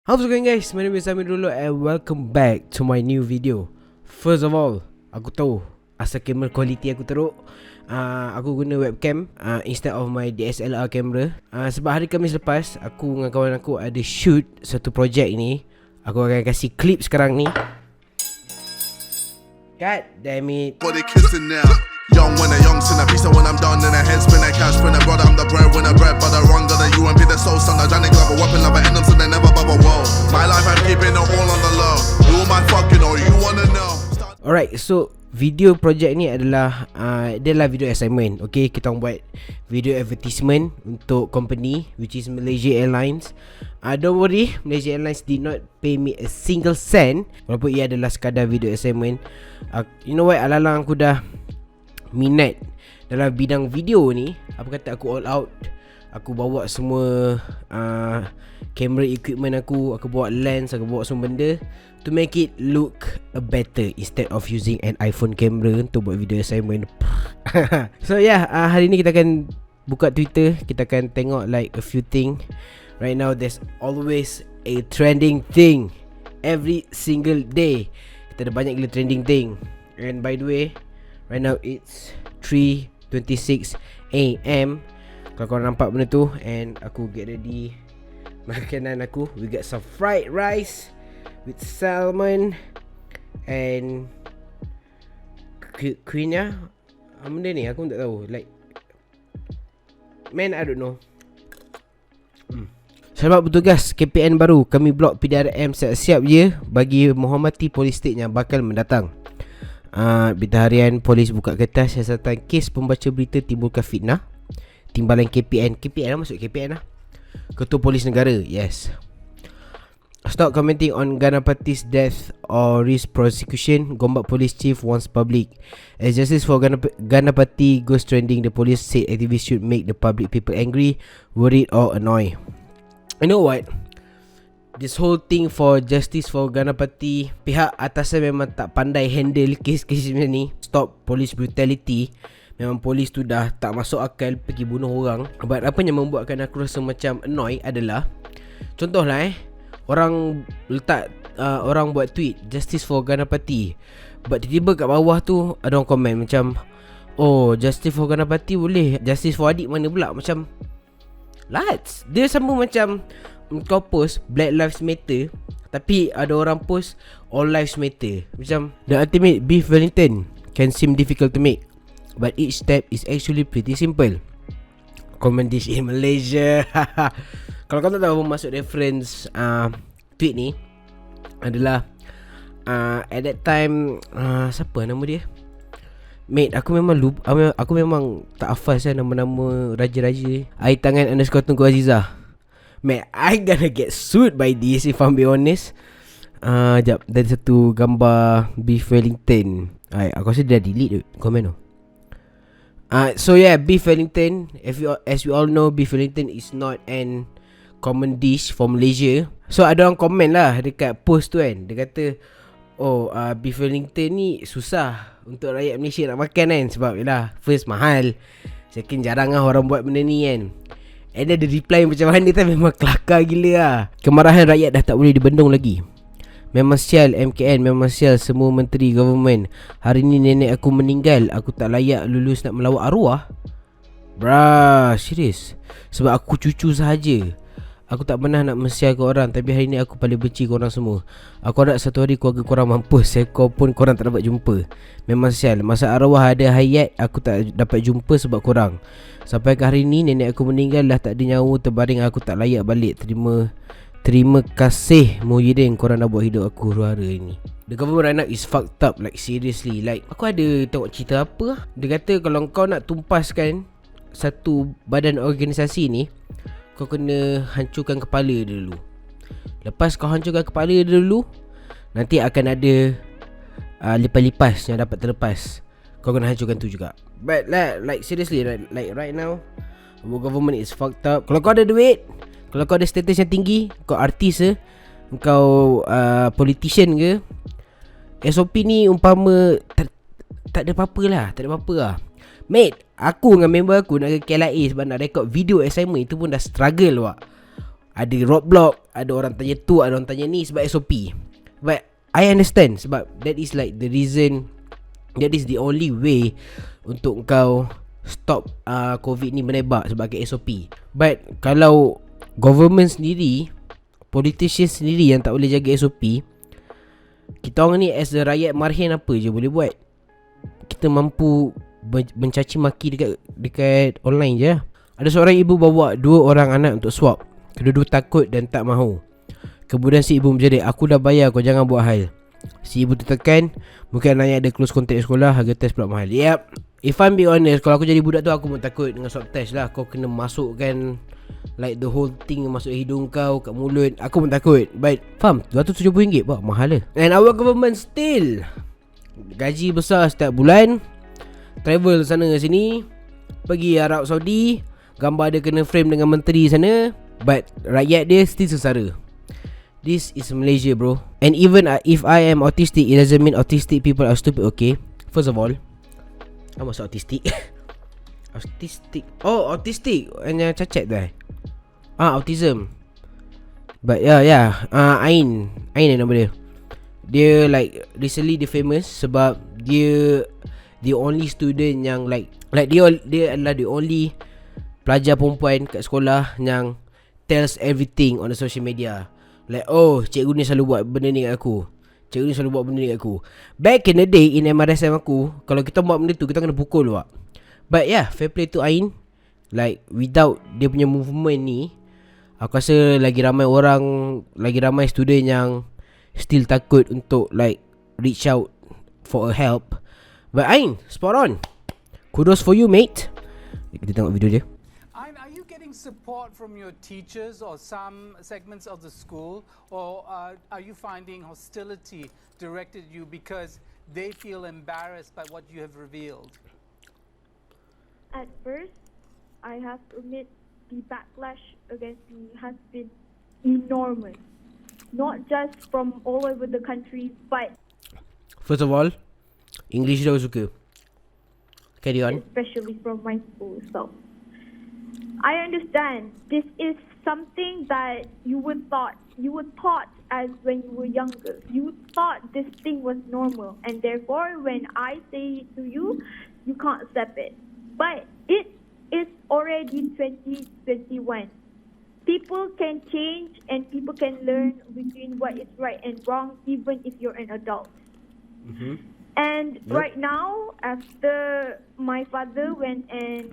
How's it going guys? My name is Amir Dulu and welcome back to my new video. First of all, aku tahu asal camera quality aku teruk. Aku guna webcam instead of my DSLR camera. Sebab hari Khamis lepas aku dengan kawan aku ada shoot satu projek ni. Aku akan kasih clip sekarang ni. God damn it. Body kissing now. Young when I young, sin a piece of when I'm done, then a head spin a cash spin a brother, I'm the bread when I bread, but I run got a you and be the soul son, a Johnny Glove, a weapon of an so they never bubble whoa. My life I'm keeping it all on the low. You my fucking or you wanna know. Alright, so video project ni adalah dia adalah video assignment. Okay, kita orang buat video advertisement untuk company which is Malaysia Airlines. Don't worry, Malaysia Airlines did not pay me a single cent walaupun ia adalah sekadar video assignment. You know what, alalang aku dah minat dalam bidang video ni. Apa kata aku all out. Aku bawa semua camera equipment aku bawa lens, aku bawa semua benda to make it look better instead of using an iPhone camera untuk buat video assignment. So yeah, hari ni kita akan buka Twitter. Kita akan tengok like a few thing. Right now there's always a trending thing every single day. Kita ada banyak gila trending thing. And by the way, right now it's 3:26 AM. Kalau korang nampak benda tu, and aku get ready makanan aku. We got some fried rice with salmon and quinoa. Benda ni aku tak tahu. Like, man, I don't know. Selamat bertugas KPN baru. Kami blok PDRM siap-siap je bagi menghormati polis state yang bakal mendatang. Berita harian polis buka kertas siasatan kes pembaca berita timbulkan fitnah. Timbalan KPN lah, masuk KPN lah. Ketua Polis Negara, yes. Stop commenting on Ganapati's death or risk prosecution. Gombak Police Chief warns public. As justice for Ganapati goes trending, the police said activists should make the public people angry, worried or annoyed. You know what? This whole thing for justice for Ganapati, pihak atasan memang tak pandai handle kes-kes macam ni. Stop police brutality. Memang polis tu dah tak masuk akal pergi bunuh orang. But apa yang membuatkan aku rasa macam annoy adalah, contohlah orang letak orang buat tweet justice for Ganapati, but tiba-tiba kat bawah tu ada orang komen macam, oh, justice for Ganapati boleh, justice for adik mana pula? Macam lads, dia sama macam kau post Black Lives Matter tapi ada orang post All Lives Matter. Macam the ultimate beef Wellington can seem difficult to make, but each step is actually pretty simple. Common dish in Malaysia. Kalau kau tak tahu, masuk reference tweet ni adalah at that time siapa nama dia? Mate, aku memang lupa, aku memang tak hafal saya nama-nama raja-raja. Air tangan _ Tunku Azizah. Mate, I gonna get sued by this if I'm be honest. Jap, ada satu gambar Beef Wellington. Aku rasa dia dah delete komen tu. So yeah, Beef Wellington, as you all know, Beef Wellington is not an common dish for Malaysia. So ada orang komen lah dekat post tu kan. Dia kata, oh, Beef Wellington ni susah untuk rakyat Malaysia nak makan kan. Sebab yelah, first mahal, second jarang lah orang buat benda ni kan. And then the reply macam mana tu memang kelakar gila lah. Kemarahan rakyat dah tak boleh dibendung lagi. Memang sial MKN, memang sial semua menteri government. Hari ni nenek aku meninggal, aku tak layak lulus nak melawat arwah. Brah, serius. Sebab aku cucu sahaja. Aku tak pernah nak mensial ke orang, tapi hari ni aku paling benci korang semua. Aku harap satu hari keluarga korang mampus, seekor pun korang tak dapat jumpa. Memang sial, masa arwah ada hayat, aku tak dapat jumpa sebab korang. Sampai ke hari ni nenek aku meninggal, dah tak ada nyawa, terbaring, aku tak layak balik. Terima kasih Muhyiddin, korang dah buat hidup aku huru-hara ini. The government right now is fucked up, like seriously. Like, aku ada tengok cerita apa, dia kata kalau kau nak tumpaskan satu badan organisasi ni, kau kena hancurkan kepala dia dulu. Lepas kau hancurkan kepala dia dulu, nanti akan ada lipas-lipas yang dapat terlepas. Kau kena hancurkan tu juga. But like seriously, like right now our government is fucked up. Kalau kau ada duit, kalau kau ada status yang tinggi, kau artis ke, kau politician ke, SOP ni umpama tak ada apa-apa lah. Mate, aku dengan member aku nak ke KLIA sebab nak record video assignment, itu pun dah struggle wak. ada roadblock, ada orang tanya tu, ada orang tanya ni sebab SOP. But I understand sebab that is like the reason, that is the only way untuk kau stop COVID ni menebak sebab SOP. But kalau government sendiri, politician sendiri yang tak boleh jaga SOP, kita orang ni as a rakyat marhin apa je boleh buat? Kita mampu mencaci maki dekat online je. Ada seorang ibu bawa 2 orang anak untuk swab. Kedua-dua takut dan tak mahu. Kemudian si ibu menjerit, aku dah bayar, kau jangan buat hal. Si ibu tertekan, mungkin anaknya ada close contact sekolah, harga test pula mahal. Yep, if I'm be honest, kalau aku jadi budak tu, aku pun takut dengan swab test lah. Kau kena masukkan like the whole thing masuk hidung kau, kat mulut. Aku pun takut. But faham, RM270 pak, mahal lah. And our government still gaji besar setiap bulan, travel sana sini, pergi Arab Saudi, gambar dia kena frame dengan menteri sana, but rakyat dia still sengsara. This is Malaysia, bro. And even if I am autistic, it doesn't mean autistic people are stupid, okay? First of all, I'm also autistic. Autistic. Oh, autistic. Hanya cacat tu autism. But yeah. Ain nama dia. Dia like recently dia famous sebab dia the only student yang like dia adalah the only pelajar perempuan kat sekolah yang tells everything on the social media. Like, oh, cikgu ni selalu buat benda ni kat aku, cikgu ni selalu buat benda ni kat aku. Back in the day in MRSM aku, kalau kita buat benda tu, kita kena pukul pak. But yeah, fair play to Ain. Like, without dia punya movement ni, aku rasa lagi ramai orang, lagi ramai student yang still takut untuk like reach out for a help. But Ain, spot on. Kudos for you, mate. Kita tengok video je. Are you getting support from your teachers or some segments of the school, or are you finding hostility directed at you because they feel embarrassed by what you have revealed? At first, I have to admit the backlash against me has been enormous. Not just from all over the country, but first of all, English dah suka. Carry on. Especially from my school. So I understand this is something that you were taught as when you were younger. You thought this thing was normal, and therefore when I say it to you, you can't accept it. But it is already 2021. People can change and people can learn between what is right and wrong, even if you're an adult. Mm-hmm. And right now, after my father went and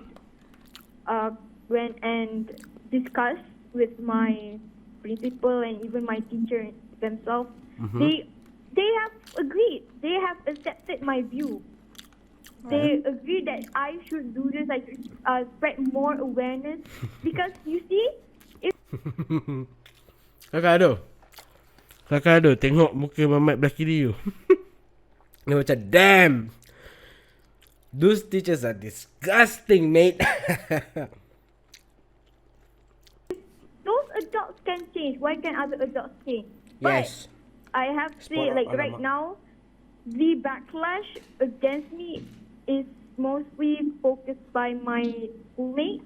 discussed with my principal and even my teacher themselves, they have agreed. They have accepted my view. They agree that I should do this. I should spread more awareness because you see. Kakak ada tengok muka Mamat belah kiri tu. Dia macam damn, those teachers are disgusting, mate. Those adults can change. Why can other adults change? But Yes. I have to say, like right now, the backlash against me is mostly focused by my schoolmates.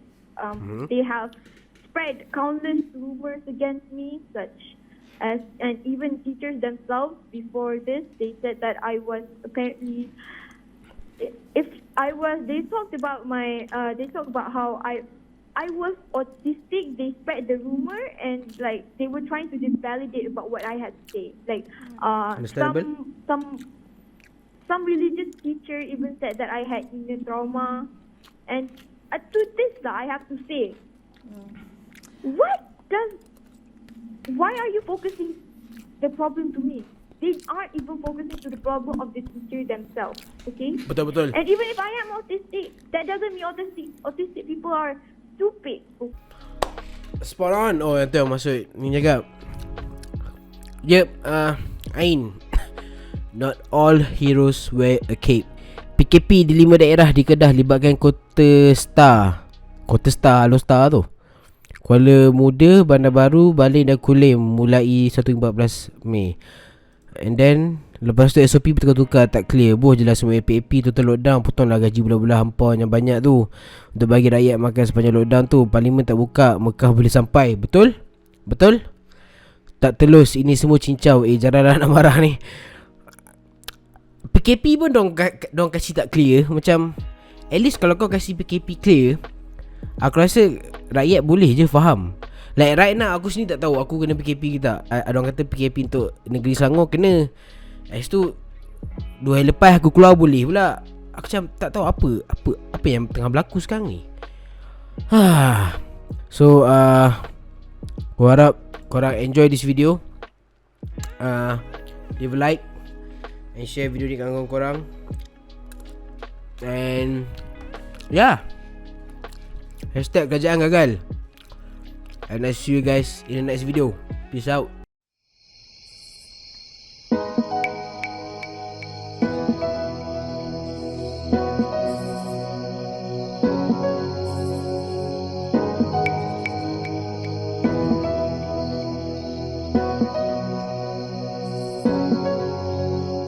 They have spread countless rumors against me, such as, and even teachers themselves before this, they said that I was apparently, they talked about how I was autistic. They spread the rumor and like they were trying to disvalidate about what I had to say. Like some religious teacher even said that I had inner trauma, and to this I have to say, why are you focusing the problem to me? They aren't even focusing to the problem of the teacher themselves, okay? Betul. And even if I am autistic, that doesn't mean autistic people are stupid. Spot on. Oh, yang tu yang maksud ni cakap. Yep, Ain. Not all heroes wear a cape. PKP di 5 daerah di Kedah libatkan Kota Star, Alor Star tu, Kuala Muda, Bandar Baru, Baling dan Kulim mulai 1-14 Mei. And then lepas tu SOP bertukar-tukar, tak clear. Boh jelas semua APAP total lockdown, potonglah gaji bulan-bulan hampa yang banyak tu untuk bagi rakyat makan sepanjang lockdown tu. Parlimen tak buka, Mekah boleh sampai. Betul? Betul? Tak telus, ini semua cincau. Janganlah nak marah ni. PKP pun dong kasih tak clear. Macam at least kalau kau kasih PKP clear, aku rasa rakyat boleh je faham. Like right now aku sini tak tahu aku kena PKP ke tak. Orang kata PKP untuk negeri Selangor kena. Lepas tu 2 hari lepas aku keluar boleh pula. Aku macam tak tahu apa yang tengah berlaku sekarang ni. So aku harap korang enjoy this video. Leave a like and share video ni kat kawan korang. And yeah, #kerajaan gagal. And I see you guys in the next video. Peace out.